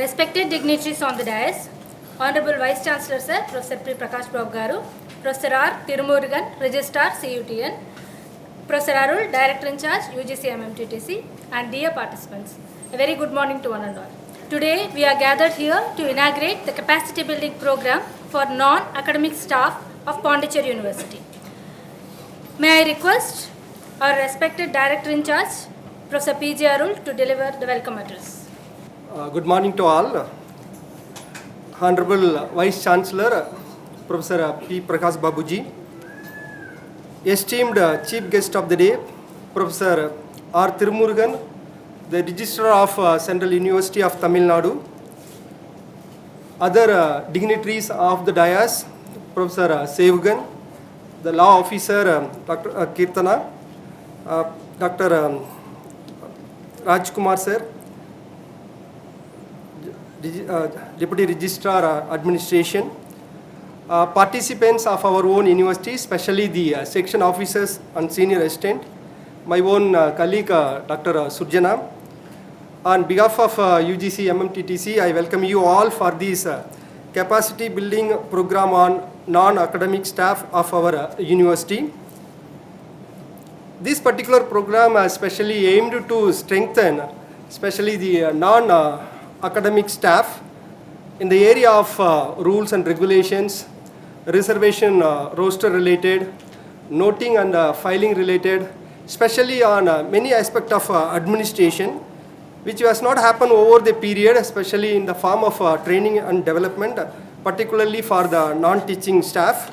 Respected dignitaries on the dais, Honorable Vice Chancellor Sir, Professor P. Prakash Babu Garu, Professor R. Tirumurugan, Registrar CUTN, Professor Arul, Director in Charge UGC-MMTTC, and dear participants, a very good morning to one and all. Today we are gathered here to inaugurate the capacity building program for non-academic staff of Pondicherry University. May I request our respected Director in Charge, Professor P.J. Arul, to deliver the welcome address. Good morning to all. Honorable Vice Chancellor, Professor P. Prakash Babuji, esteemed Chief Guest of the Day, Professor R. Tirumurugan, the Registrar of Central University of Tamil Nadu, other dignitaries of the dais, Professor Sevugan, the Law Officer Dr. Kirtana, Dr. Rajkumar Sir, Deputy Registrar Administration, participants of our own university, especially the section officers and senior assistant, my own colleague Dr. Surjana. On behalf of UGC-MMTTC, I welcome you all for this capacity building program on non-academic staff of our university. This particular program is specially aimed to strengthen especially the non-academic staff in the area of rules and regulations, reservation roster related, noting and filing related, especially on many aspects of administration, which has not happened over the period, especially in the form of training and development, particularly for the non-teaching staff.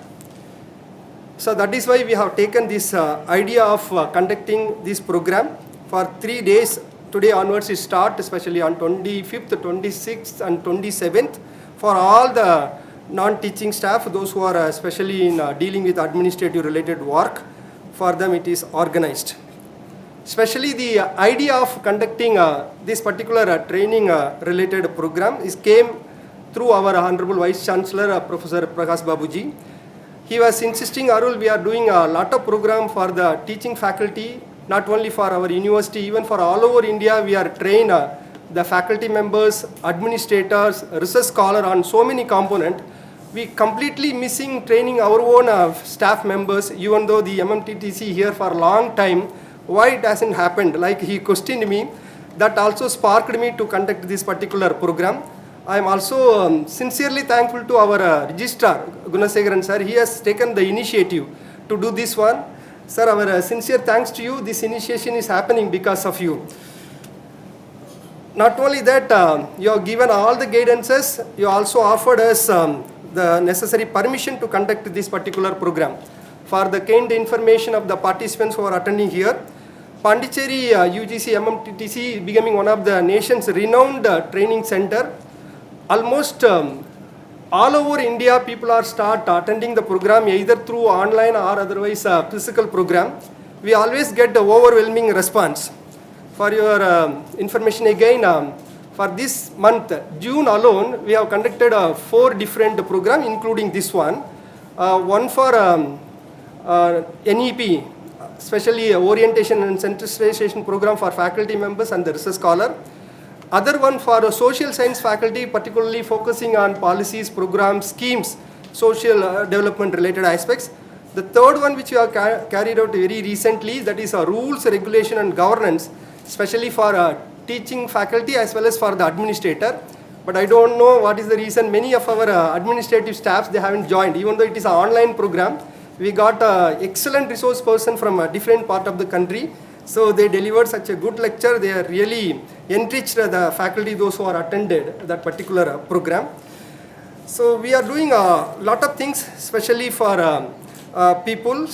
So that is why we have taken this idea of conducting this program for 3 days. Today onwards it starts, especially on 25th, 26th and 27th for all the non-teaching staff, those who are especially in dealing with administrative related work. For them it is organized. Especially the idea of conducting this particular training related program came through our Honorable Vice Chancellor Professor Prakash Babuji. He was insisting, Arul, we are doing a lot of program for the teaching faculty, not only for our university, even for all over India. We are trained the faculty members, administrators, research scholar on so many components. We completely missing training our own staff members, even though the MMTTC here for a long time. Why it hasn't happened? Like he questioned me, that also sparked me to conduct this particular program. I am also sincerely thankful to our registrar, Gunasegaran sir. He has taken the initiative to do this one. Sir, our sincere thanks to you. This initiation is happening because of you. Not only that, you have given all the guidances, you also offered us the necessary permission to conduct this particular program. For the kind information of the participants who are attending here, Pondicherry UGC-MMTTC becoming one of the nation's renowned training center. Almost all over India, people are start attending the program either through online or otherwise physical program. We always get the overwhelming response. For your information again, for this month, June alone, we have conducted 4 different programs, including this one. One for NEP, especially orientation and sensitization program for faculty members and the research scholar. Other one for social science faculty, particularly focusing on policies, programs, schemes, social development related aspects. The third one which we have carried out very recently, that is rules, regulation and governance, especially for teaching faculty as well as for the administrator. But I don't know what is the reason many of our administrative staffs, they haven't joined. Even though it is an online program, we got an excellent resource person from a different part of the country. So they delivered such a good lecture. They are really enriched the faculty, those who are attended that particular program. So we are doing a lot of things, especially for people.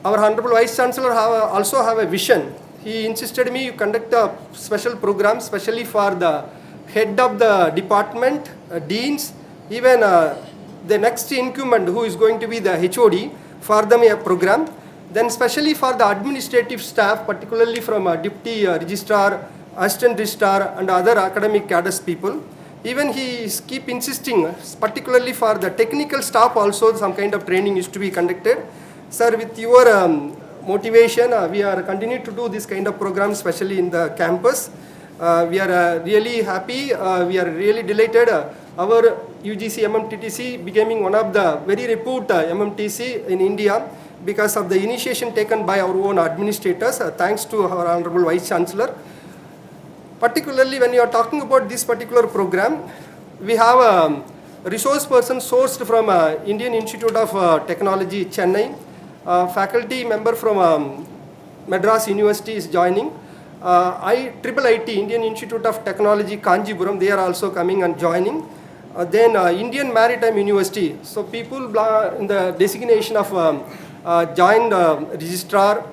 Our Honorable Vice Chancellor also have a vision. He insisted me to conduct a special program, especially for the head of the department, deans, even the next incumbent who is going to be the HOD, for them a program. Then especially for the administrative staff, particularly from deputy registrar, assistant registrar and other academic cadres people. Even he keep insisting, particularly for the technical staff also some kind of training is to be conducted. Sir, with your motivation, we are continuing to do this kind of program, especially in the campus. We are really happy, we are really delighted. Our UGC-MMTTC becoming one of the very reputed MMTC in India because of the initiation taken by our own administrators, thanks to our Honorable Vice Chancellor. Particularly when you are talking about this particular program, we have a resource person sourced from Indian Institute of Technology, Chennai. Faculty member from Madras University is joining. IIIT, Indian Institute of Technology, Kanjipuram, they are also coming and joining. Then Indian Maritime University. So people in the designation of joint registrar,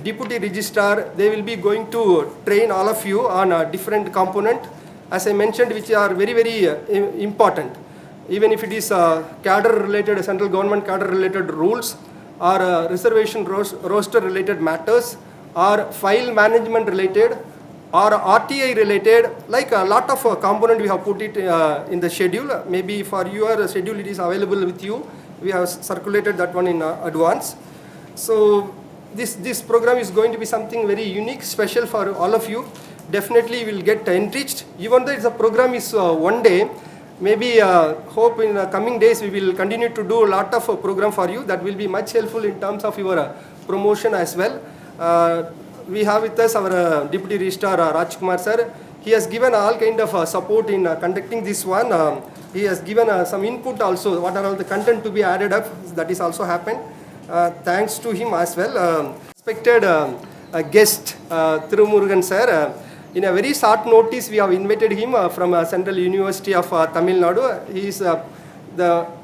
deputy registrar, they will be going to train all of you on a different component, as I mentioned, which are very, very important. Even if it is cadre related, central government cadre related rules, or reservation roster related matters, or file management related, or RTI related, like a lot of component we have put it in the schedule. Maybe for your schedule it is available with you. We have circulated that one in advance. So this program is going to be something very unique, special for all of you. Definitely will get enriched. Even though the program is one day, maybe hope in coming days we will continue to do a lot of program for you that will be much helpful in terms of your promotion as well. We have with us our Deputy Registrar Rajkumar sir. He has given all kind of support in conducting this one. He has given some input also, what are all the content to be added up, that is also happened. Thanks to him as well. Respected guest, Tirumurugan sir. In a very short notice, we have invited him from Central University of Tamil Nadu. He is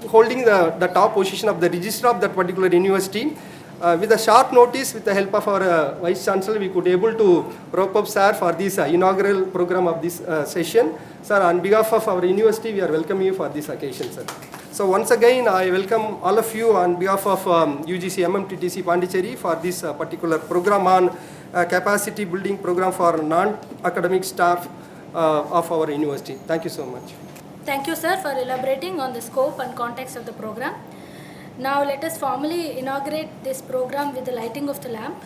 holding the top position of the registrar of that particular university. With a short notice, with the help of our Vice Chancellor, we could able to rope up sir for this inaugural program of this session. Sir, on behalf of our university, we are welcoming you for this occasion, sir. So once again, I welcome all of you on behalf of UGC-MMTTC Pondicherry for this particular program on capacity building program for non-academic staff of our university. Thank you so much. Thank you, sir, for elaborating on the scope and context of the program. Now let us formally inaugurate this program with the lighting of the lamp.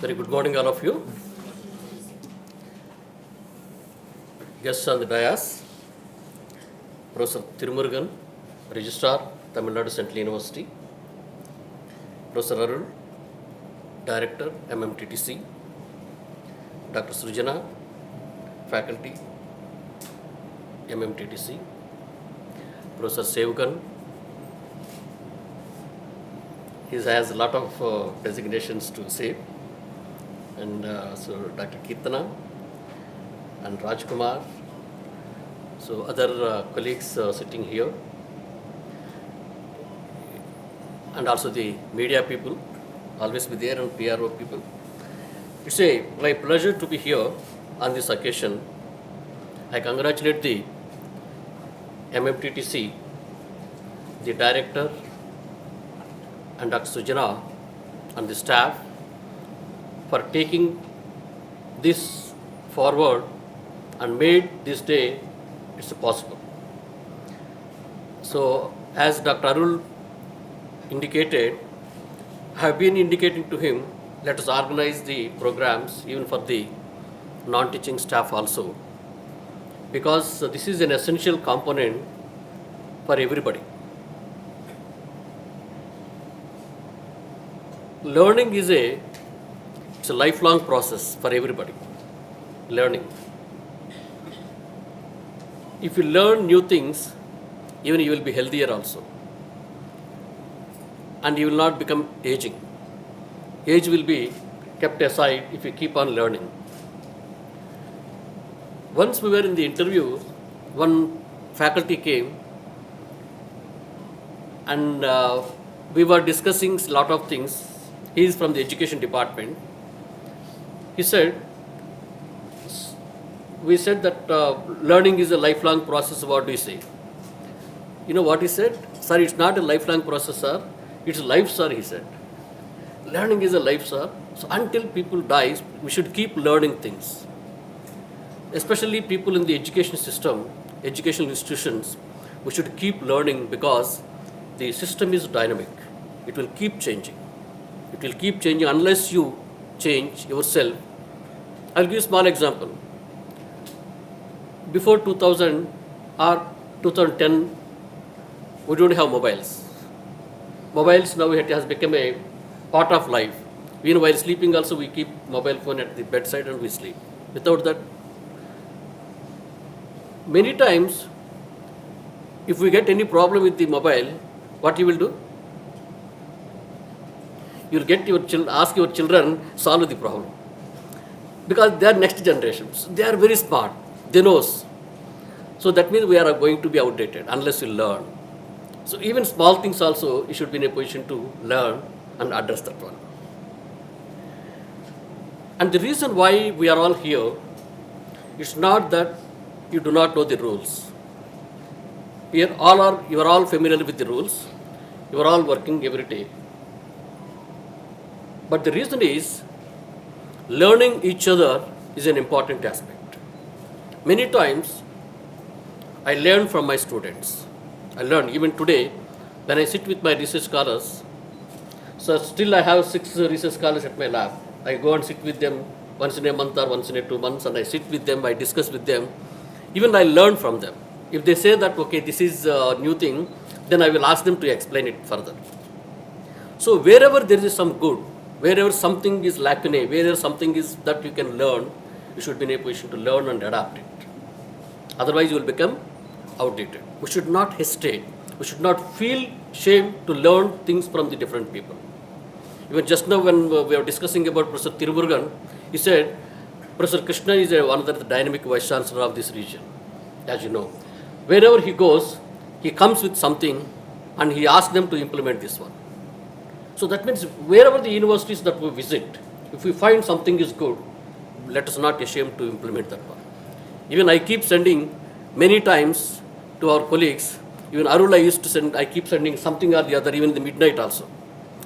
Very good morning, all of you. Guests on the dais, Professor Tirumurugan, Registrar, Tamil Nadu Central University, Professor Arul, Director, MMTTC, Dr. Srujana, Faculty, MMTTC, Professor Sevugan. He has a lot of designations to say. And so Dr. Kirtana and Rajkumar, so other colleagues sitting here, and also the media people, always be there, and PRO people. It's my pleasure to be here on this occasion. I congratulate the MMTTC, the director, and Dr. Sujana and the staff for taking this forward and made this day possible. So as Dr. Arul indicated, I have been indicating to him, let us organize the programs even for the non-teaching staff also, because this is an essential component for everybody. Learning is it's a lifelong process for everybody, learning. If you learn new things, even you will be healthier also. And you will not become aging. Age will be kept aside if you keep on learning. Once we were in the interview, one faculty came and we were discussing a lot of things. He is from the education department. He said, we said that learning is a lifelong process. What do you say? You know what he said? Sir, it's not a lifelong process, sir. It's life, sir, he said. Learning is a life, sir. So until people die, we should keep learning things. Especially people in the education system, educational institutions, we should keep learning because the system is dynamic. It will keep changing. It will keep changing unless you change yourself. I'll give you a small example. Before 2000 or 2010, we don't have mobiles. Mobiles now it has become a part of life. Even while sleeping also we keep mobile phone at the bedside and we sleep. Without that, many times if we get any problem with the mobile, what you will do? You will get ask your children solve the problem. Because they are next generations. They are very smart. They know. So that means we are going to be outdated unless we learn. So even small things also, you should be in a position to learn and address that one. And the reason why we are all here is not that you do not know the rules. You are all familiar with the rules. You are all working every day. But the reason is learning each other is an important aspect. Many times I learn from my students. I learn even today when I sit with my research scholars. So still I have 6 research scholars at my lab. I go and sit with them once in a month or once in a 2 months, and I sit with them, I discuss with them. Even I learn from them. If they say that, okay, this is a new thing, then I will ask them to explain it further. So wherever there is some good, wherever something is lacune, wherever something is that you can learn, you should be in a position to learn and adapt it. Otherwise you will become outdated. We should not hesitate. We should not feel shame to learn things from the different people. Even just now when we were discussing about Professor Tirumurugan, he said, Professor Krishna is one of the dynamic vice chancellor of this region, as you know. Wherever he goes, he comes with something and he asks them to implement this one. So that means wherever the universities that we visit, if we find something is good, let us not be ashamed to implement that one. Even I keep sending many times to our colleagues, even Arul I keep sending something or the other, even in the midnight also.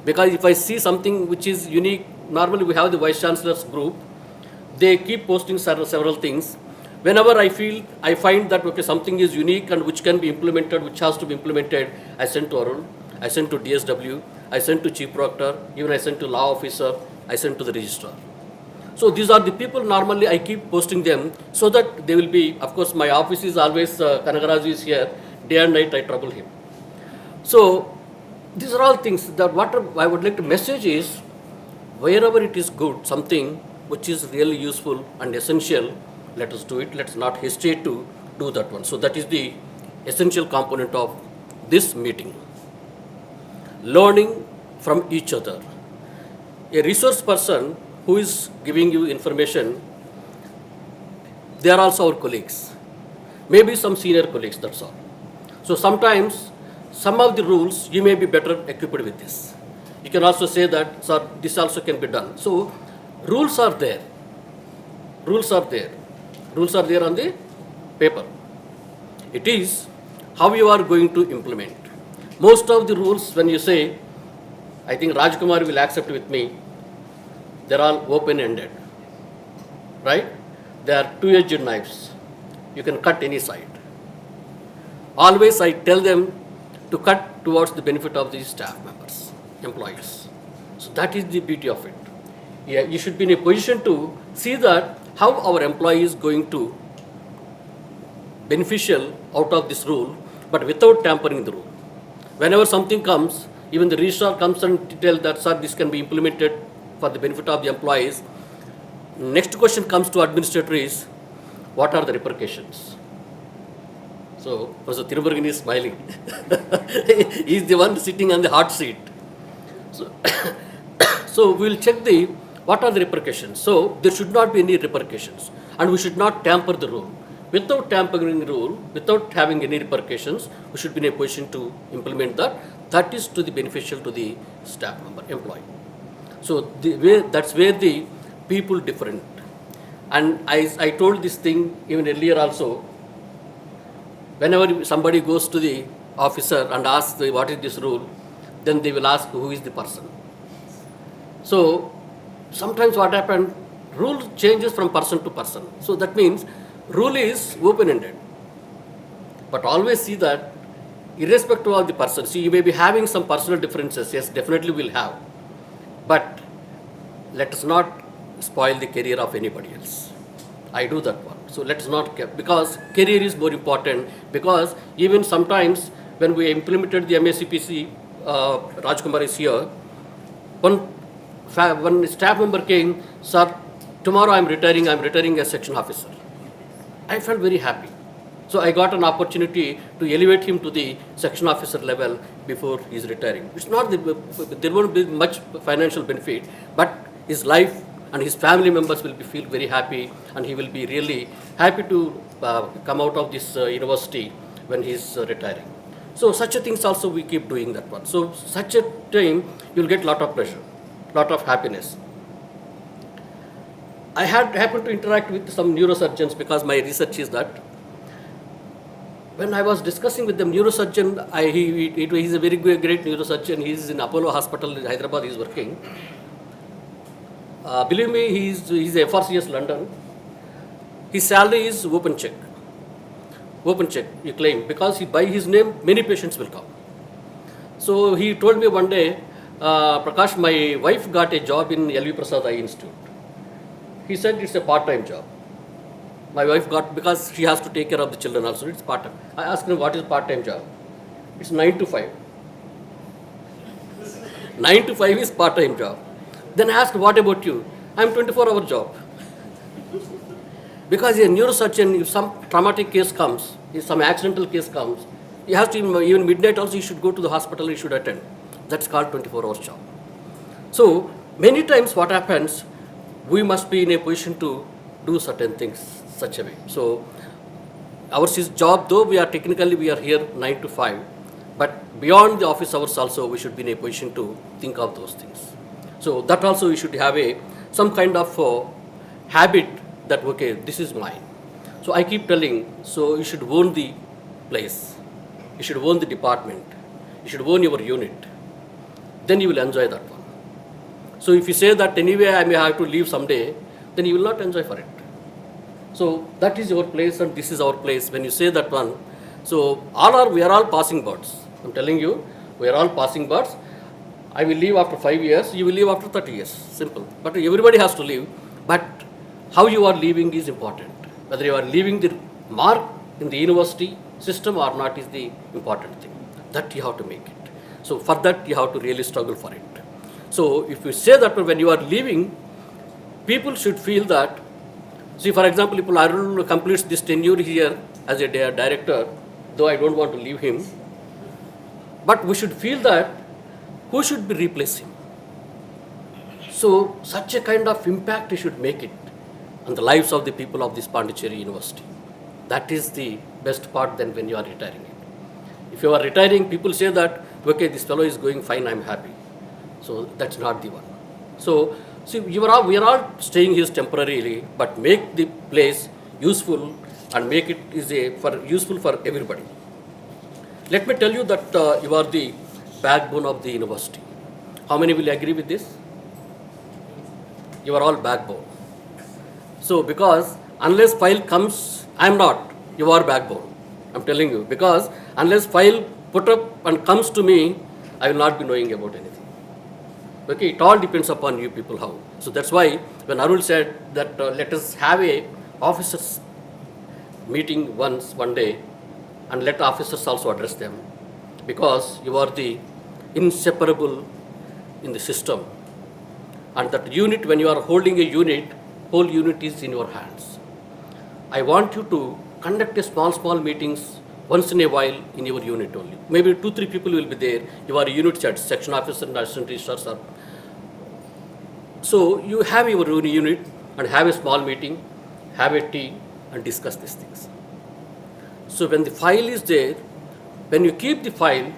Because if I see something which is unique, normally we have the vice chancellors group, they keep posting several things. Whenever I find that okay, something is unique and which can be implemented, which has to be implemented, I send to Arul, I send to DSW, I send to Chief Proctor, even I send to Law Officer, I send to the Registrar. So these are the people normally I keep posting them so that they will be, of course my office is always, Kanagaraju is here, day and night I trouble him. So these are all things that what I would like to message is, wherever it is good, something which is really useful and essential, let us do it. Let's not hesitate to do that one. So that is the essential component of this meeting. Learning from each other. A resource person who is giving you information, they are also our colleagues. Maybe some senior colleagues, that's all. So sometimes some of the rules you may be better equipped with this. You can also say that, sir, this also can be done. So rules are there. Rules are there. Rules are there on the paper. It is how you are going to implement. Most of the rules, when you say, I think Rajkumar will accept with me, they're all open-ended, right? They are two-edged knives. You can cut any side. Always I tell them to cut towards the benefit of the staff members, employees. So that is the beauty of it. Yeah, you should be in a position to see that how our employee is going to beneficial out of this rule, but without tampering the rule. Whenever something comes, even the registrar comes and tell that, sir, this can be implemented for the benefit of the employees. Next question comes to administrator is, what are the repercussions? So, Professor Tirumurugan is smiling. He is the one sitting on the hot seat. So we will check what are the repercussions. So there should not be any repercussions, and we should not tamper the rule. Without tampering the rule, without having any repercussions, we should be in a position to implement that. that is to the beneficial to the staff member, employee. So that's where the people different. And I told this thing even earlier also. Whenever somebody goes to the officer and asks what is this rule, then they will ask who is the person. So sometimes what happens, rule changes from person to person. So that means rule is open-ended. But always see that irrespective of the person, see you may be having some personal differences, yes, definitely we'll have. But let us not spoil the career of anybody else. I do that one. So let's not, because career is more important, because even sometimes when we implemented the MACPC, Rajkumar is here, one staff member came, sir, tomorrow I'm retiring as section officer. I felt very happy. So I got an opportunity to elevate him to the section officer level before he's retiring. It's not, there won't be much financial benefit, but his life and his family members will feel very happy, and he will be really happy to come out of this university when he's retiring. So such a things also we keep doing that one. So such a time you'll get lot of pleasure, lot of happiness. I had happened to interact with some neurosurgeons because my research is that when I was discussing with them, neurosurgeon, he's a very great neurosurgeon. He's in Apollo Hospital in Hyderabad. He's working. Believe me, he's a FRCS London. His salary is open check. Open check, you claim, because by his name, many patients will come. So he told me one day, Prakash, my wife got a job in LV Prasad Eye Institute. He said it's a part-time job. My wife got, because she has to take care of the children also, it's part-time. I asked him, what is part-time job? It's 9 to 5. 9 to 5 is part-time job. Then I asked, what about you? I'm 24-hour job. Because a neurosurgeon, if some traumatic case comes, if some accidental case comes, he has to, even midnight also, he should go to the hospital, he should attend. That's called 24-hour job. So, many times what happens, we must be in a position to do certain things such a way. So, ours is job, though we are here 9 to 5, but beyond the office hours also, we should be in a position to think of those things. So, that also we should have some kind of habit that, okay, this is mine. So I keep telling, so you should own the place, you should own the department, you should own your unit, then you will enjoy that one. So if you say that anyway I may have to leave someday, then you will not enjoy for it. So that is your place and this is our place. When you say that one, so we are all passing birds. I'm telling you, we are all passing birds. I will leave after 5 years, you will leave after 30 years, simple. But everybody has to leave, but how you are leaving is important. Whether you are leaving the mark in the university system or not is the important thing. That you have to make it. So for that you have to really struggle for it. So if you say that when you are leaving, people should feel that, see for example, if Arul completes this tenure here as a director, though I don't want to leave him, but we should feel that who should be replacing him. So such a kind of impact you should make it on the lives of the people of this Pondicherry University. That is the best part then when you are retiring it. If you are retiring, people say that, okay, this fellow is going fine, I'm happy. So that's not the one. So see, we are all staying here temporarily, but make the place useful and make it useful for everybody. Let me tell you that you are the backbone of the university. How many will agree with this? You are all backbone. So because unless file comes, I am not, you are backbone. I'm telling you, because unless file put up and comes to me, I will not be knowing about anything. Okay, it all depends upon you people how. So that's why when Arul said that let us have a officers meeting one day and let officers also address them, because you are the inseparable in the system. And that unit, when you are holding a unit, whole unit is in your hands. I want you to conduct a small meetings once in a while in your unit only. Maybe 2-3 people will be there. You are a unit head, section officer and assistant registrars. So you have your own unit and have a small meeting, have a tea and discuss these things. So when the file is there, when you keep the file,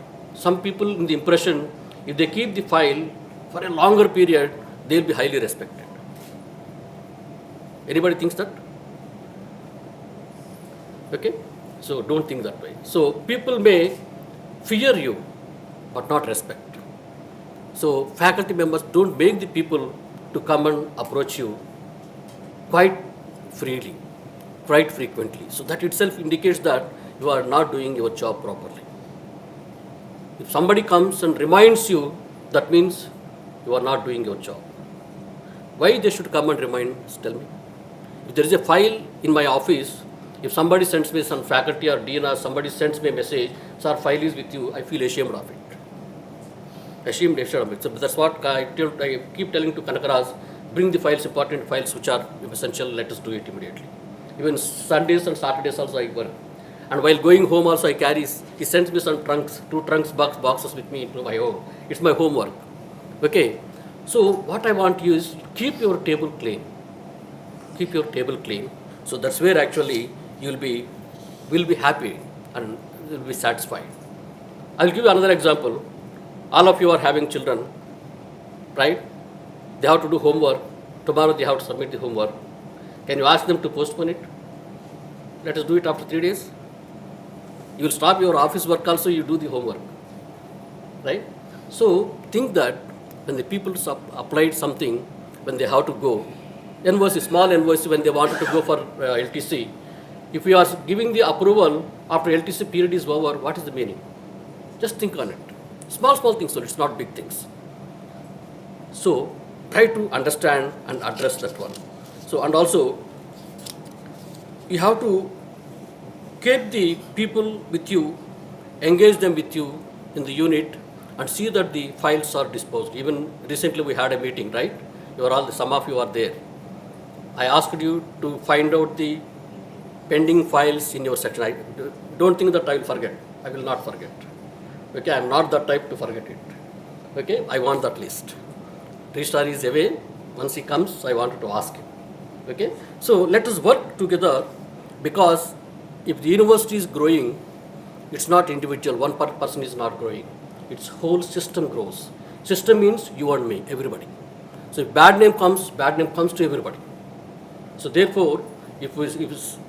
some people in the impression, if they keep the file for a longer period, they'll be highly respected. Anybody thinks that? Okay? So don't think that way. So people may fear you, but not respect. So faculty members, don't make the people to come and approach you quite freely, quite frequently. So that itself indicates that you are not doing your job properly. If somebody comes and reminds you, that means you are not doing your job. Why they should come and remind? Tell me. If there is a file in my office, if somebody sends me, some faculty or dean or somebody sends me a message, sir, file is with you, I feel ashamed of it. Ashamed of it. So that's what I keep telling to Kanakaras, bring the files, important files which are essential, let us do it immediately. Even Sundays and Saturdays also I work. And while going home also I carry, he sends me some trunks, 2 trunks boxes with me into my home. It's my homework. Okay. So what I want you is keep your table clean. Keep your table clean. So that's where actually will be happy and will be satisfied. I'll give you another example. All of you are having children, right? They have to do homework. Tomorrow they have to submit the homework. Can you ask them to postpone it? Let us do it after 3 days. You will stop your office work also, you do the homework, right? So think that when the people applied something, when they have to go, NYC, small NYC, when they wanted to go for LTC, if we are giving the approval after LTC period is over, what is the meaning? Just think on it. Small things, so it's not big things. So try to understand and address that one. So, and also, you have to keep the people with you, engage them with you in the unit, and see that the files are disposed. Even recently we had a meeting, right? Some of you are there. I asked you to find out the pending files in your section. I don't think that I will forget. I will not forget. Okay, I am not that type to forget it. Okay, I want that list. Registrar is away. Once he comes, I wanted to ask him. Okay, so let us work together, because if the university is growing, it's not individual. One person is not growing. Its whole system grows. System means you and me, everybody. So if bad name comes to everybody. So therefore, if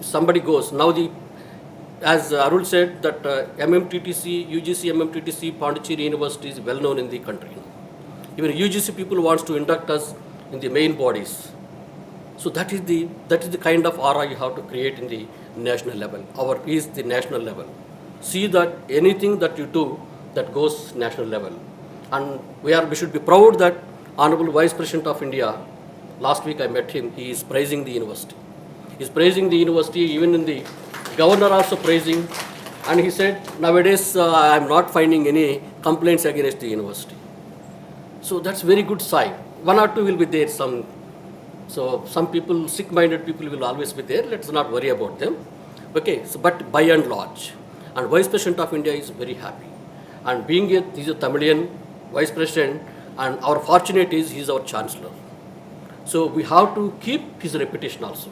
somebody goes, now as Arul said, that MMTTC, UGC-MMTTC, Pondicherry University is well known in the country. Even UGC people wants to induct us in the main bodies. So that is the kind of aura you have to create in the national level. Our is the national level. See that anything that you do that goes national level. And we should be proud that Honorable Vice President of India, last week I met him, he is praising the university. He is praising the university, even in the governor also praising. And he said, nowadays I am not finding any complaints against the university. So that's very good sign. 1 or 2 will be there, so some people, sick-minded people will always be there. Let's not worry about them. Okay, so, but by and large, and Vice President of India is very happy. And being he's a Tamilian Vice President, and our fortunate is he's our chancellor. So we have to keep his reputation also.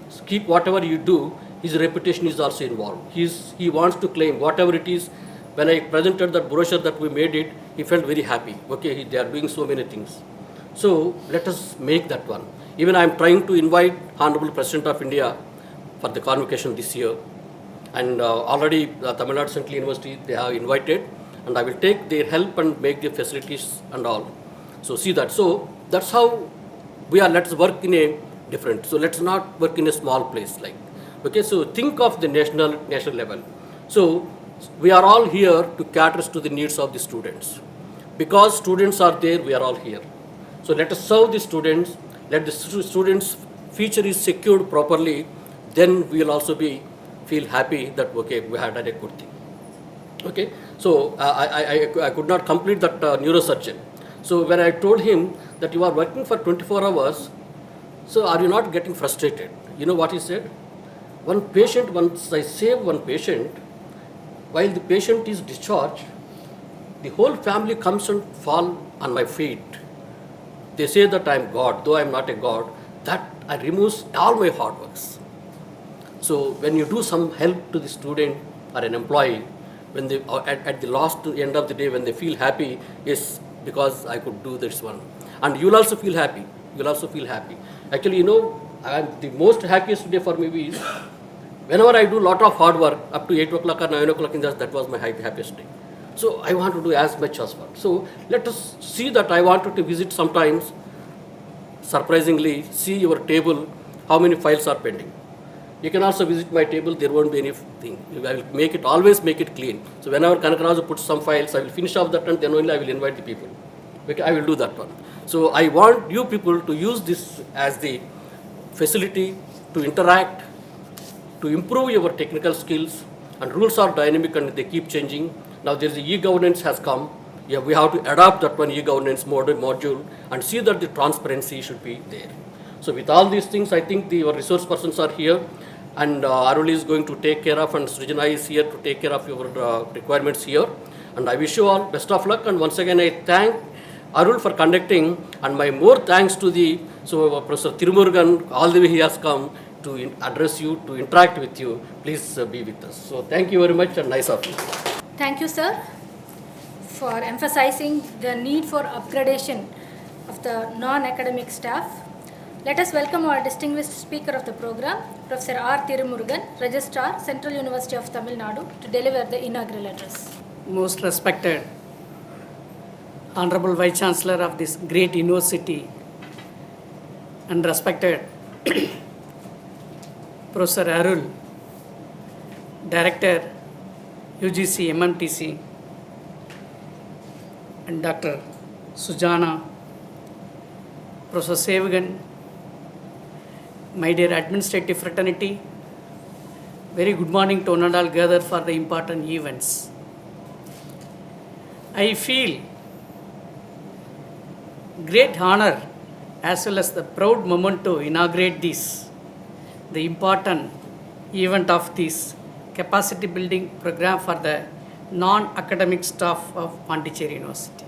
So keep whatever you do, his reputation is also involved. He wants to claim whatever it is. When I presented that brochure that we made it, he felt very happy. Okay, they are doing so many things. So let us make that one. Even I am trying to invite Honorable President of India for the convocation this year. And already Tamil Nadu Central University, they have invited. And I will take their help and make the facilities and all. So see that. So that's how we are. Let's work in a different. So let's not work in a small place like. Okay, so think of the national level. So we are all here to cater to the needs of the students. Because students are there, we are all here. So let us serve the students. Let the students' future is secured properly. Then we will also feel happy that okay, we had done a good thing. Okay, so I could not complete that neurosurgeon. So when I told him that you are working for 24 hours, so are you not getting frustrated? You know what he said? Once I save one patient, while the patient is discharged, the whole family comes and fall on my feet. They say that I am God, though I am not a God, that I removes all my hard works. So when you do some help to the student or an employee, when they, at the last end of the day, when they feel happy, is because I could do this one. And you'll also feel happy. You'll also feel happy. Actually, the most happiest day for me is whenever I do a lot of hard work up to 8 o'clock or 9 o'clock in that was my happiest day. So I want to do as much as possible. So let us see that I wanted to visit sometimes, surprisingly, see your table, how many files are pending. You can also visit my table, there won't be anything. I will always make it clean. So whenever Kanakaraju puts some files, I will finish off that and then only I will invite the people. Okay, I will do that one. So I want you people to use this as the facility to interact, to improve your technical skills, and rules are dynamic and they keep changing. Now there is the e-governance has come. Yeah, we have to adopt that one e-governance module and see that the transparency should be there. So with all these things, I think your resource persons are here, and Arul is going to take care of, and Srijana is here to take care of your requirements here. And I wish you all best of luck. And once again, I thank Arul for conducting, and my more thanks to Professor Tirumurugan, all the way he has come to address you, to interact with you. Please be with us. So thank you very much, and nice of you. Thank you, sir, for emphasizing the need for upgradation of the non-academic staff. Let us welcome our distinguished speaker of the program, Professor R. Tirumurugan, Registrar, Central University of Tamil Nadu, to deliver the inaugural address. Most respected Honorable Vice Chancellor of this great university and respected Professor Arul, Director, UGC-MMTTC, and Dr. Sujana, Professor Sevagan, my dear administrative fraternity, very good morning to one and all gathered for the important events. I feel great honor as well as the proud moment to inaugurate this, the important event of this capacity building program for the non-academic staff of Pondicherry University.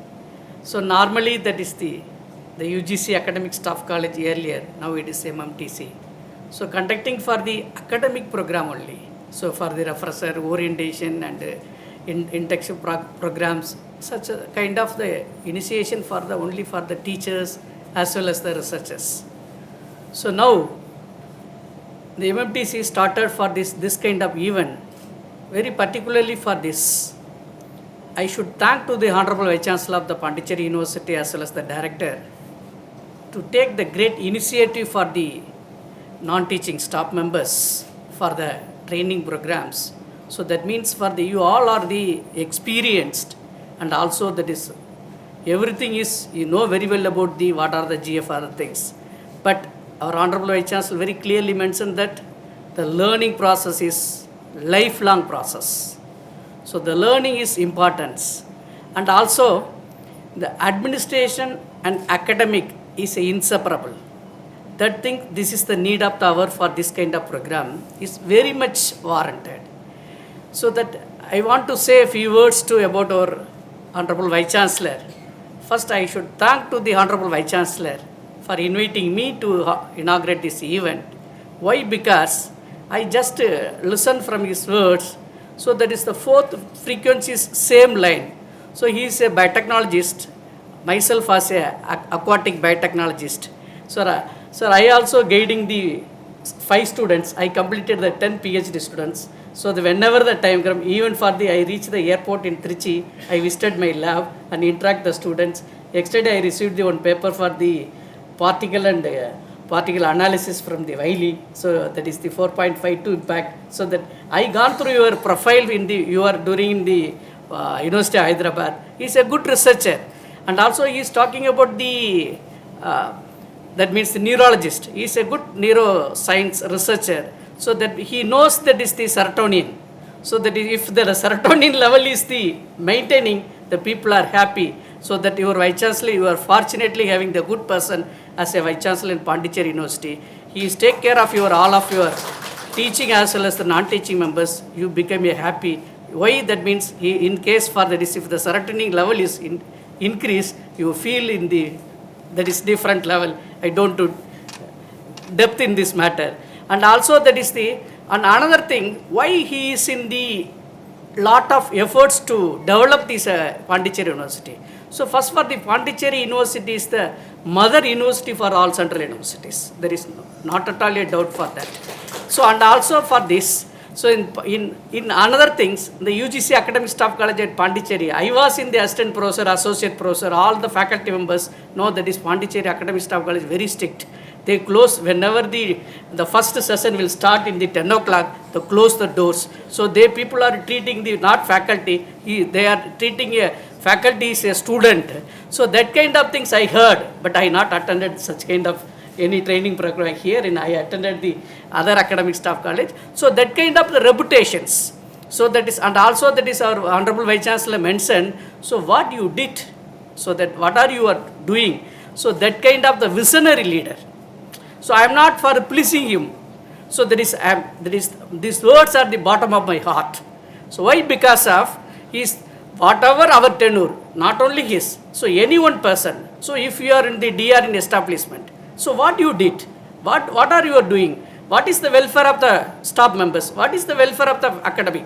So normally that is the UGC Academic Staff College earlier, now it is MMTC. So conducting for the academic program only. So for the refresher, orientation and internship programs, such a kind of the initiation for only for the teachers as well as the researchers. So now the MMTC started for this kind of event, very particularly for this. I should thank to the Honorable Vice Chancellor of the Pondicherry University as well as the Director to take the great initiative for the non-teaching staff members for the training programs. So that means for you all are the experienced, and also that is everything is, you know very well about what are the GFR things. But our Honorable Vice Chancellor very clearly mentioned that the learning process is lifelong process. So the learning is important, and also the administration and academic is inseparable. That thing, this is the need of the hour for this kind of program is very much warranted. So that I want to say a few words about our Honorable Vice Chancellor. First, I should thank to the Honorable Vice Chancellor for inviting me to inaugurate this event. Why? Because I just listened from his words. So that is the fourth frequency is same line. So he is a biotechnologist, myself as a aquatic biotechnologist. So I also guiding the 5 students. I completed the 10 PhD students. So whenever the time comes, even for I reached the airport in Trichy, I visited my lab and interact the students. Yesterday I received the one paper for the particle and particle analysis from the Wiley. So that is the 4.52 impact. So that I gone through your profile during the University of Hyderabad. He is a good researcher, and also he is talking about the that means the neurologist. He is a good neuroscience researcher. So that he knows that is the serotonin. So that if the serotonin level is the maintaining, the people are happy. So that your Vice Chancellor, you are fortunately having the good person as a Vice Chancellor in Pondicherry University. He is take care of all of your teaching as well as the non-teaching members. You become a happy. Why? That means in case for that is if the serotonin level is increased, you feel that is different level. I don't do depth in this matter. And also that is and another thing, why he is in the lot of efforts to develop this Pondicherry University. So first for the Pondicherry University is the mother university for all central universities. There is not at all a doubt for that. So and also for this, so in another things, the UGC Academic Staff College at Pondicherry, I was in the assistant professor, associate professor, all the faculty members know that is Pondicherry Academic Staff College very strict. They close whenever the first session will start in the 10 o'clock, they close the doors. So people are treating the not faculty, they are treating a faculty is a student. So that kind of things I heard, but I not attended such kind of any training program here, and I attended the other academic staff college. So that kind of the reputations. So that is, and also that is our Honorable Vice Chancellor mentioned, so what you did, so that what are you are doing, so that kind of the visionary leader. So I am not for pleasing him. So these words are the bottom of my heart. So why? Because of his, whatever our tenure, not only his, so any one person. So if you are in the DR in establishment, so what you did, what are you doing, what is the welfare of the staff members, what is the welfare of the academic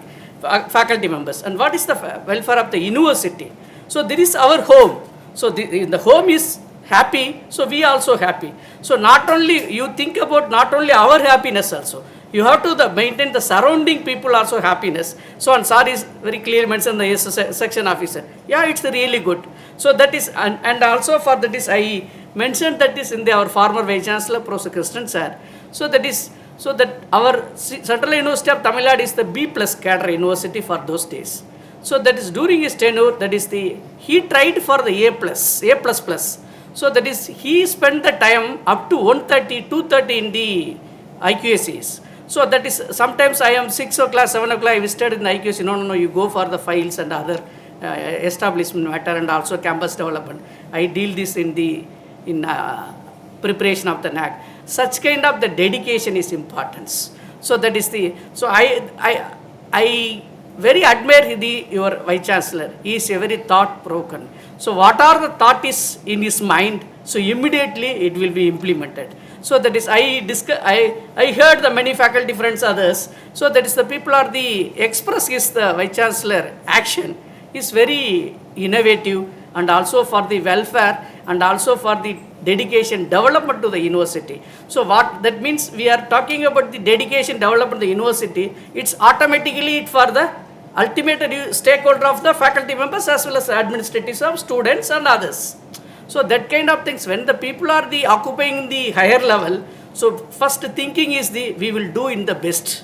faculty members, and what is the welfare of the university. So this is our home. So the home is happy, so we also happy. So not only you think about not only our happiness also, you have to maintain the surrounding people also happiness. So and sir is very clear mentioned the section officer. Yeah, it's really good. So that is, and also for that is I mentioned that is in our former Vice Chancellor Professor Krishnan sir. So that is, so that our Central University of Tamil Nadu is the B+ cadre university for those days. So that is during his tenure, that is he tried for the A++. So that is, he spent the time up to 130, 230 in the IQACs. So that is, sometimes I am 6 o'clock, 7 o'clock, I visited in the IQAC. No, you go for the files and other establishment matter and also campus development. I deal this in preparation of the NAC. Such kind of the dedication is important. So that is so I very admire your Vice Chancellor. He is a very thought-provoking. So what are the thought is in his mind, so immediately it will be implemented. So that is, I heard the many faculty friends, others. So that is the people are the express is the Vice Chancellor action is very innovative, and also for the welfare and also for the dedication development to the university. So what that means, we are talking about the dedication development to the university, it's automatically for the ultimate stakeholder of the faculty members as well as administrators of students and others. So that kind of things, when the people are occupying the higher level, so first thinking is we will do in the best.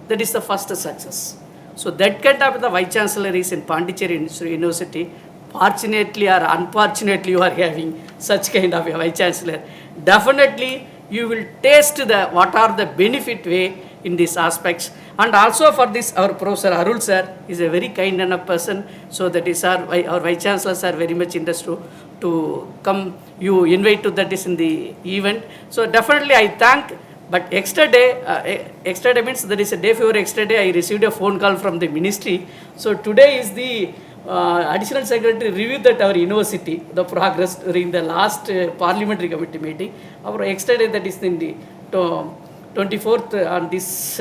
That is the first success. So that kind of the Vice Chancellor is in Pondicherry University. Fortunately or unfortunately, you are having such kind of a Vice Chancellor. Definitely you will taste what are the benefit way in these aspects. And also for this, our Professor Arul sir is a very kind enough person. So that is our Vice Chancellors are very much interested to come, you invite to that is in the event. So definitely I thank, but extra day means there is a day before extra day I received a phone call from the ministry. So today is the Additional Secretary reviewed that our university, the progress during the last parliamentary committee meeting. Our extra day that is in the 24th on this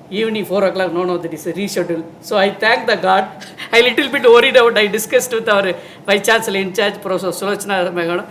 evening 4 o'clock, no, that is a reschedule. So I thank the God. I little bit worried out. I discussed with our Vice Chancellor in charge, Professor Sulochana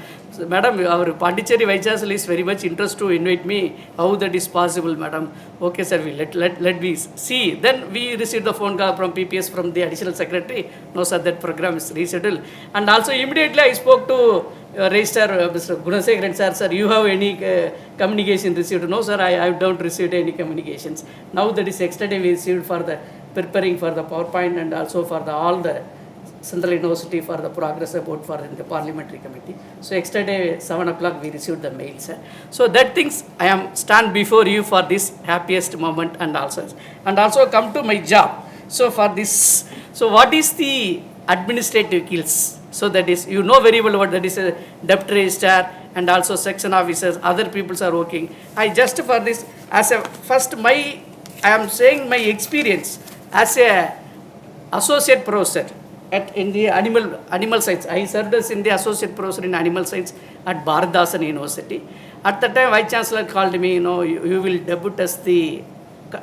Madam, our Pondicherry Vice Chancellor is very much interested to invite me. How that is possible, Madam? Okay, sir, let me see. Then we received the phone call from PPS from the Additional Secretary. No, sir, that program is rescheduled. And also immediately I spoke to Registrar Mr. Gunasekharan sir, you have any communication received? No, sir, I don't received any communications. Now that is extra day we received for the preparing for the PowerPoint and also for all the Central University for the progress report for the parliamentary committee. So extra day 7 o'clock we received the mail, sir. So that things I am stand before you for this happiest moment and also come to my job. So for this, so what is the administrative skills? So that is, you know very well what that is, a deputy registrar and also section officers, other peoples are working. I just for this, as a first I am saying my experience as a associate professor in the animal science. I served as in the associate professor in animal science at Bharatdasan University. At the time, Vice Chancellor called me, you will debut as the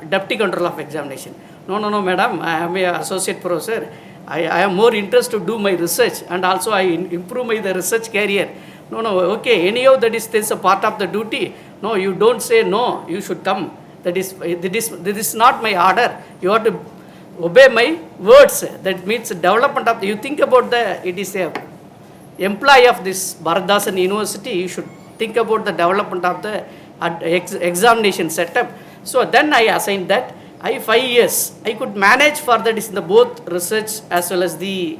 Deputy Controller of Examination. No, madam, I am an associate professor. I am more interested to do my research and also I improve the research career. No, okay, anyhow, this is a part of the duty. No, you don't say no, you should come. That is not my order. You have to obey my words. That means development of, you think about it is a employee of this Bharatdasan University, you should think about the development of the examination setup. So then I assigned that. 5 years, I could manage for that is in the both research as well as the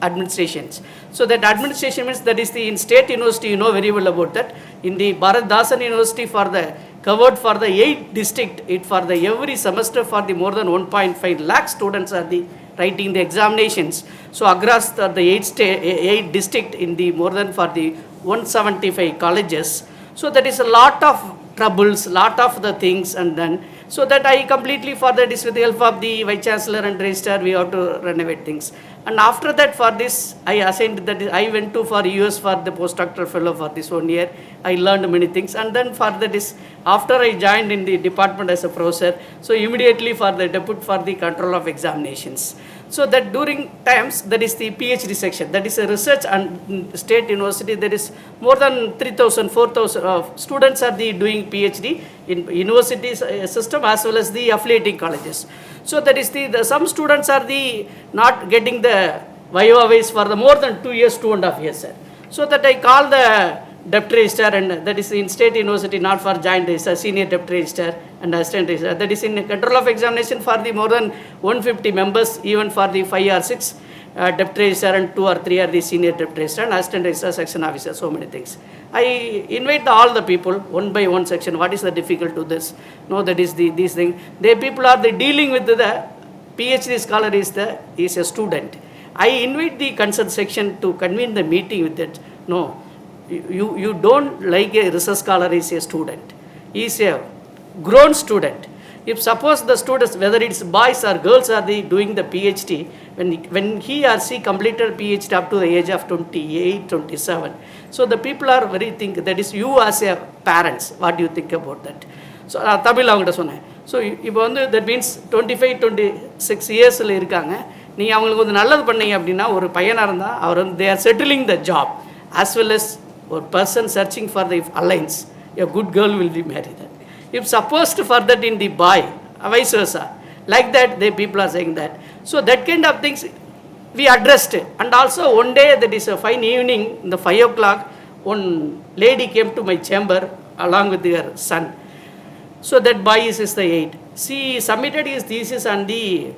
administrations. So that administration means that is the in state university, you know very well about that. In the Bharatdasan University for the covered for the 8 district, it for the every semester for the more than 1.5 lakh students are the writing the examinations. So across the 8 district in the more than for the 175 colleges. So that is a lot of troubles, lot of the things, and then so that I completely for that is with the help of the vice chancellor and registrar we have to renovate things. And after that for this I assigned that I went to for US for the postdoctoral fellow for this 1 year. I learned many things, and then for that is after I joined in the department as a professor, so immediately for the deputy for the control of examinations. So that during times that is the PhD section, that is a research and state university, there is more than 3,000, 4,000 students are the doing PhD in university system as well as the affiliating colleges. So that is the some students are the not getting the viva ways for the more than 2 years, 2.5 years, sir. So that I call the deputy registrar, and that is in state university not for joint registrar, senior deputy registrar and assistant registrar. That is in control of examination for the more than 150 members, even for the 5 or 6 deputy registrar and 2 or 3 are the senior deputy registrar and assistant registrar, section officer, so many things. I invite all the people one by one section. What is the difficult to this? No, that is these things. They people are the dealing with the PhD scholar is a student. I invite the concerned section to convene the meeting with that. No. You don't like a research scholar is a student. He is a grown student. If suppose the students, whether it's boys or girls are doing the PhD, when he or she completed PhD up to the age of 28, 27, so the people are very think, that is you as a parents, what do you think about that? So Tamil avangita சொன்னேன். So இப்போ that means 25, 26 yearsல இருக்காங்க. நீங்க அவங்களுக்கு வந்து நல்லது பண்ணீங்க அப்படின்னா ஒரு பையனா இருந்தா அவர் they are settling the job as well as a person searching for the alliance, a good girl will be married. If supposed for that in the boy, vice versa, like that the people are saying that. So that kind of things we addressed. And also one day, that is a fine evening, in the 5 o'clock, one lady came to my chamber along with her son. So that boy is the 8. She submitted his thesis on the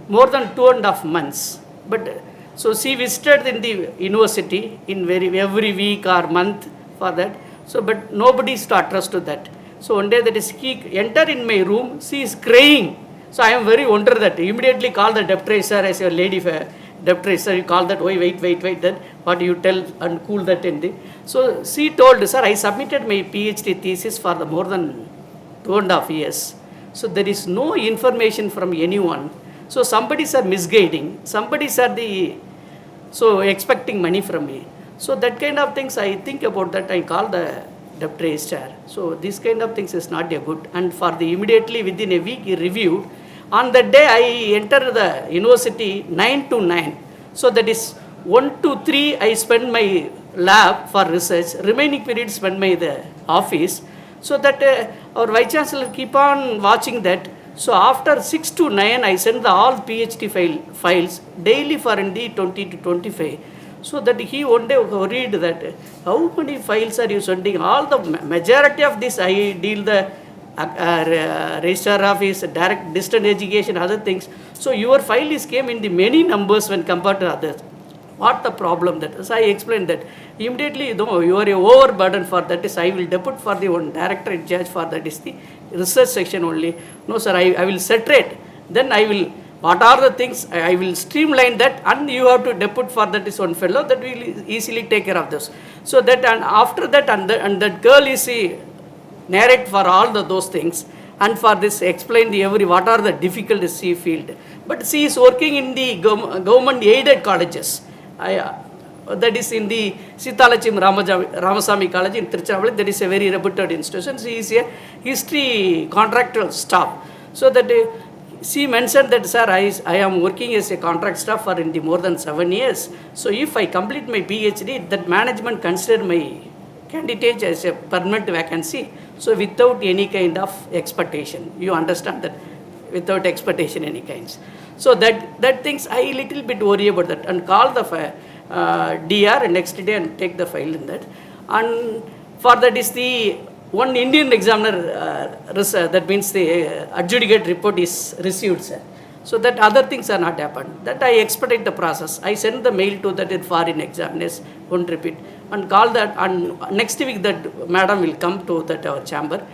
more than 2.5 months. But so she visited in the university in every week or month for that. So but nobody is to address to that. So one day that is he enter in my room, she is crying. So I am very wondered that immediately call the deputy registrar as a lady deputy registrar, you call that, wait, then what you tell and cool that in the. So she told, sir, I submitted my PhD thesis for the more than 2.5 years. So there is no information from anyone. So somebody's are misguiding, somebody's are so expecting money from me. So that kind of things I think about that, I call the deputy registrar. So this kind of things is not a good. And for the immediately within a week he reviewed. On that day I entered the university 9 to 9. So that is 1 to 3 I spend my lab for research, remaining period spend my the office. So that our vice chancellor keep on watching that. So after 6 to 9 I send the all PhD files daily for in the 20 to 25. So that he one day worried that how many files are you sending? All the majority of this I deal the registrar office, direct distant education, other things. So your file is came in the many numbers when compared to others. What the problem that is? I explained that immediately. No, you are a overburden for that is I will deput for the one director in charge for that is the research section only. No sir, I will separate. Then I will. What are the things, I will streamline that, and you have to deput for that is one fellow that will easily take care of this. So that, and after that, and that girl is narrate for all those things, and for this explain the every what are the difficulties she felt. But she is working in the government aided colleges. That is in the Sitalachim Ramasamy College in Tiruchirappalli. That is a very reputed institution. She is a history contractual staff. So that she mentioned that, sir, I am working as a contract staff for in the more than 7 years. So if I complete my PhD, that management consider my candidate as a permanent vacancy. So without any kind of expectation, you understand that, without expectation any kinds. So that things I little bit worry about that, and call the DR next day and take the file in that. And for that is the one Indian examiner, that means the adjudicate report is received, sir. So that other things are not happened. That I expedite the process. I send the mail to that foreign examiners, won't repeat, and call that, and next week that madam will come to that our chamber.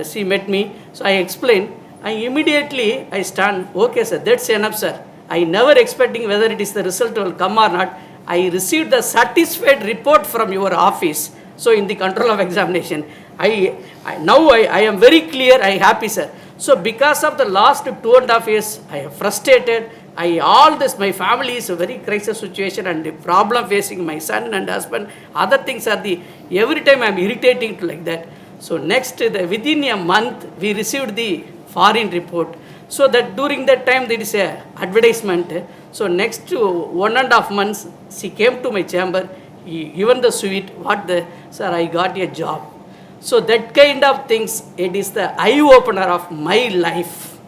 She met me, so I explained. I immediately stand, okay sir, that's enough sir. I never expecting whether it is the result will come or not. I received the satisfied report from your office. So in the control of examination, now I am very clear, I happy sir. So because of the last 2.5 years, I am frustrated. All this, my family is a very crisis situation and the problem facing my son and husband. Other things are every time I am irritating like that. So next, within a month, we received the foreign report. So that during that time there is a advertisement. So next 1.5 months, she came to my chamber, even the suite, sir, I got a job. So that kind of things, it is the eye opener of my life.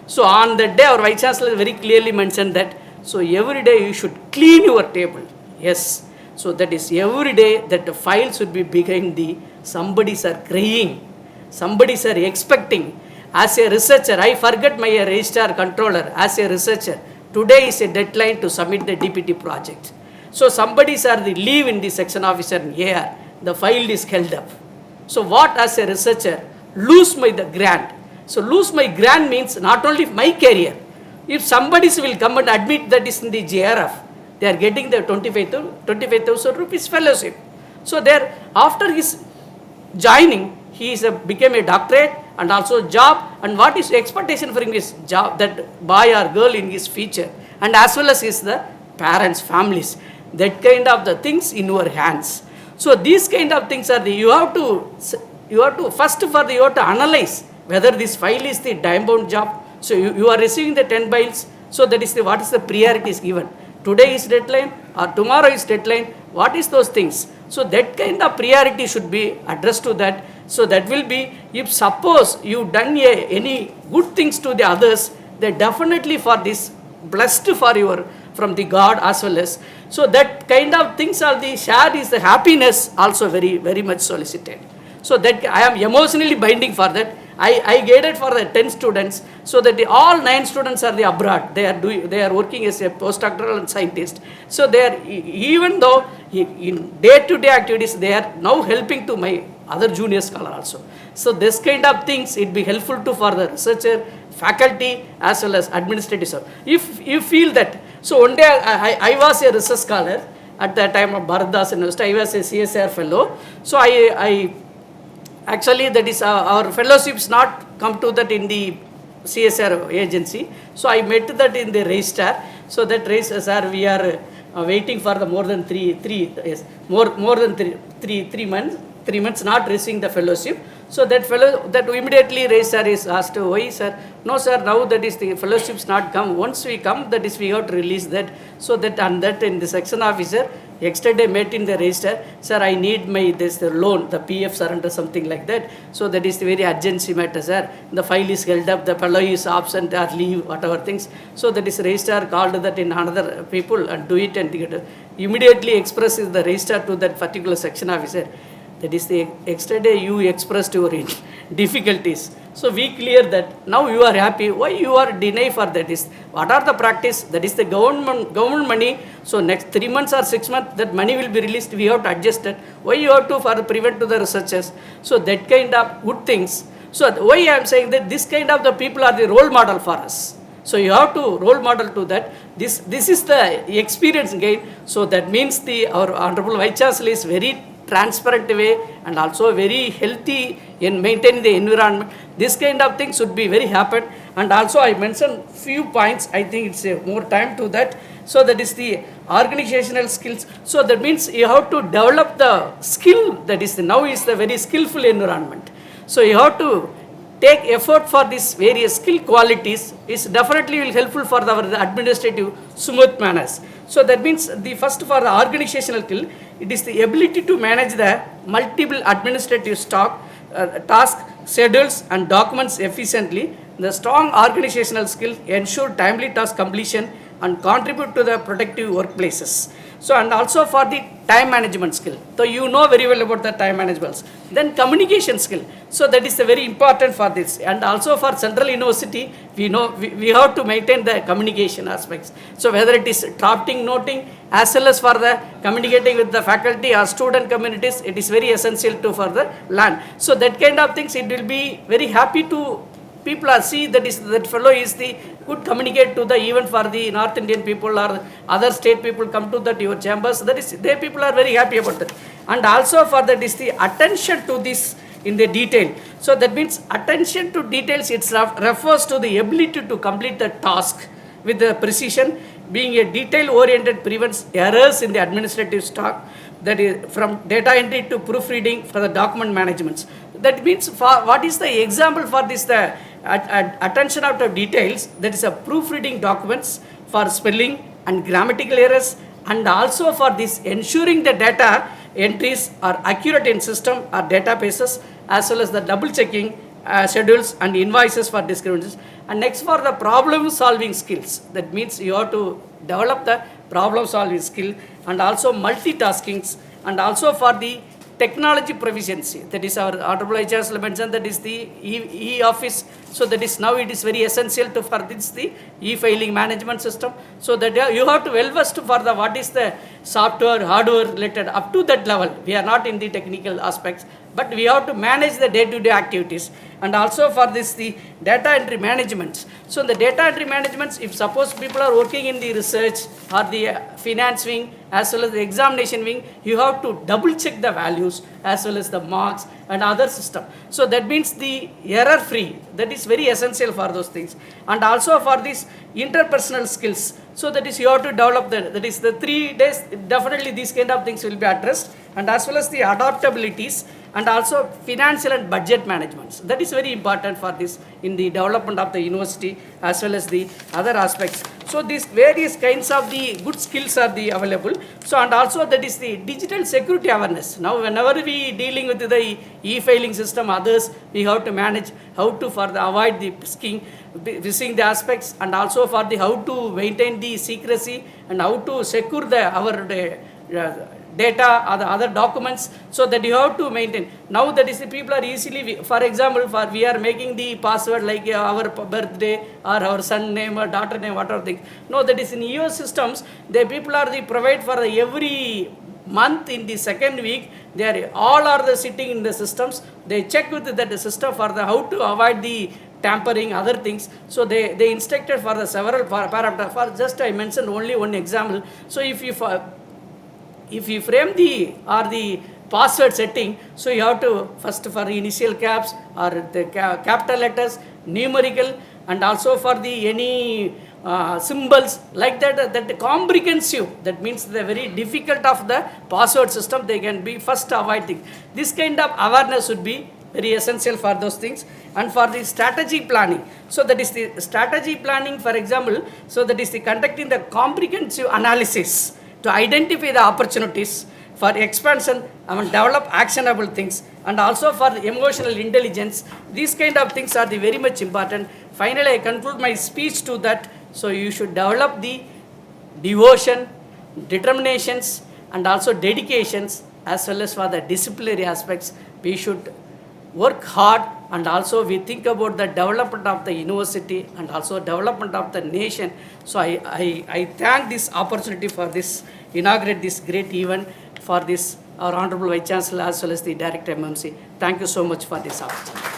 So on that day, our Vice Chancellor very clearly mentioned that, so every day you should clean your table. Yes. So that is every day that the file should be behind somebody's are crying, somebody's are expecting. As a researcher, I forget my registrar controller. As a researcher, today is a deadline to submit the DPT project. So somebody's are the leave in the section officer here, the file is held up. So what as a researcher, lose my grant. So lose my grant means not only my career. If somebody will come and admit that is in the JRF, they are getting the 25,000 rupees fellowship. So there, after his joining, he became a doctorate and also job, and what is the expectation for his job, that boy or girl in his future, and as well as the parents, families, that kind of the things in your hands. So these kind of things are you have to first you have to analyze whether this file is the time-bound job. So you are receiving the 10 files. So that is what is the priority is given. Today is deadline or tomorrow is deadline. What is those things? So that kind of priority should be addressed to that. So that will be, if suppose you done any good things to the others, they definitely for this blessed for your from the God as well as. So that kind of things are the shared is the happiness also very, very much solicited. So that I am emotionally binding for that. I guided for the 10 students, so that all 9 students are the abroad. They are working as a postdoctoral and scientist. So they are, even though in day-to-day activities, they are now helping to my other junior scholar also. So this kind of things, it be helpful to for the researcher, faculty as well as administrative staff. If you feel that, so one day I was a research scholar at the time of Bharatdas University. I was a CSR fellow. So I actually that is our fellowships not come to that in the CSR agency. So I met that in the registrar. So that registrar, sir, we are waiting for the more than three months not receiving the fellowship. So that immediately registrar is asked, why sir? No sir, now that is the fellowships not come. Once we come, that is we have to release that. So that and that in the section officer, yesterday met in the register, sir, I need the loan, the PF surrender, something like that. So that is the very urgency matter, sir. The file is held up, the fellow is absent or leave, whatever things. So that is registrar called that in another people and do it and immediately expresses the registrar to that particular section officer. That is the yesterday you expressed your difficulties. So we clear that. Now you are happy. Why you are denied for that? What are the practice? That is the government money. So next 3 months or 6 months, that money will be released. We have to adjust that. Why you have to prevent to the researchers? So that kind of good things. So why I am saying that this kind of the people are the role model for us. So you have to role model to that. This is the experience gain. So that means our Honorable Vice Chancellor is very transparent way and also very healthy in maintaining the environment. This kind of things should be very happen. And also I mentioned few points. I think it's more time to that. So that is the organizational skills. So that means you have to develop the skill that is now is the very skillful environment. So you have to take effort for these various skill qualities is definitely will helpful for our administrative smooth manners. So that means the first for the organizational skill, it is the ability to manage the multiple administrative task, schedules and documents efficiently. The strong organizational skill ensure timely task completion and contribute to the productive workplaces. So and also for the time management skill. So you know very well about the time management. Then communication skill. So that is very important for this. And also for Central University, we know we have to maintain the communication aspects. So whether it is drafting, noting, as well as for the communicating with the faculty or student communities, it is very essential to further learn. So that kind of things, it will be very happy to people are see that fellow is the good communicate to the even for the North Indian people or other state people come to that your chambers, that is they people are very happy about that. And also for that is the attention to this in the detail. So that means attention to details, it refers to the ability to complete the task with the precision. Being a detail oriented prevents errors in the administrative stock, that is from data entry to proofreading for the document management. That means for what is the example for this, the attention out of details, that is a proofreading documents for spelling and grammatical errors, and also for this ensuring the data entries are accurate in system or databases, as well as the double checking schedules and invoices for discriminations. And next for the problem solving skills, that means you have to develop the problem solving skill and also multitasking, and also for the technology proficiency, that is our Honorable Vice Chancellor mentioned, that is the e-office. So that is now it is very essential to for this the e-filing management system. So that you have to well versed for the what is the software, hardware related up to that level. We are not in the technical aspects, but we have to manage the day-to-day activities. And also for this the data entry management. So the data entry management, if suppose people are working in the research or the finance wing as well as the examination wing, you have to double check the values as well as the marks and other system. So that means the error free, that is very essential for those things. And also for this interpersonal skills, so that is you have to develop that is the 3 days, definitely these kind of things will be addressed, and as well as the adaptabilities and also financial and budget management. That is very important for this in the development of the university as well as the other aspects. So these various kinds of the good skills are the available. So and also that is the digital security awareness. Now whenever we dealing with the e-filing system, others, we have to manage how to further avoid the phishing the aspects, and also for the how to maintain the secrecy and how to secure the our data or the other documents, so that you have to maintain. Now that is the people are easily, for example, for we are making the password like our birthday or our son name or daughter name, whatever thing. No, that is in EO systems, the people are the provide for every month in the second week, they are all are the sitting in the systems, they check with the system for the how to avoid the tampering, other things. So they instructed for the several parameters. For just I mentioned only one example. So if you frame the password setting, so you have to first for initial caps or the capital letters, numerical, and also for the any symbols like that comprehensive, that means the very difficult of the password system, they can be first avoiding. This kind of awareness would be very essential for those things. And for the strategy planning, so that is the strategy planning, for example, so that is the conducting the comprehensive analysis to identify the opportunities for expansion and develop actionable things, and also for the emotional intelligence. These kind of things are the very much important. Finally, I conclude my speech to that. So you should develop the devotion, determinations, and also dedications, as well as for the disciplinary aspects. We should work hard, and also we think about the development of the university and also development of the nation. So I thank this opportunity for this, inaugurate this great event for this, our Honorable Vice Chancellor as well as the Director MMC. Thank you so much for this opportunity.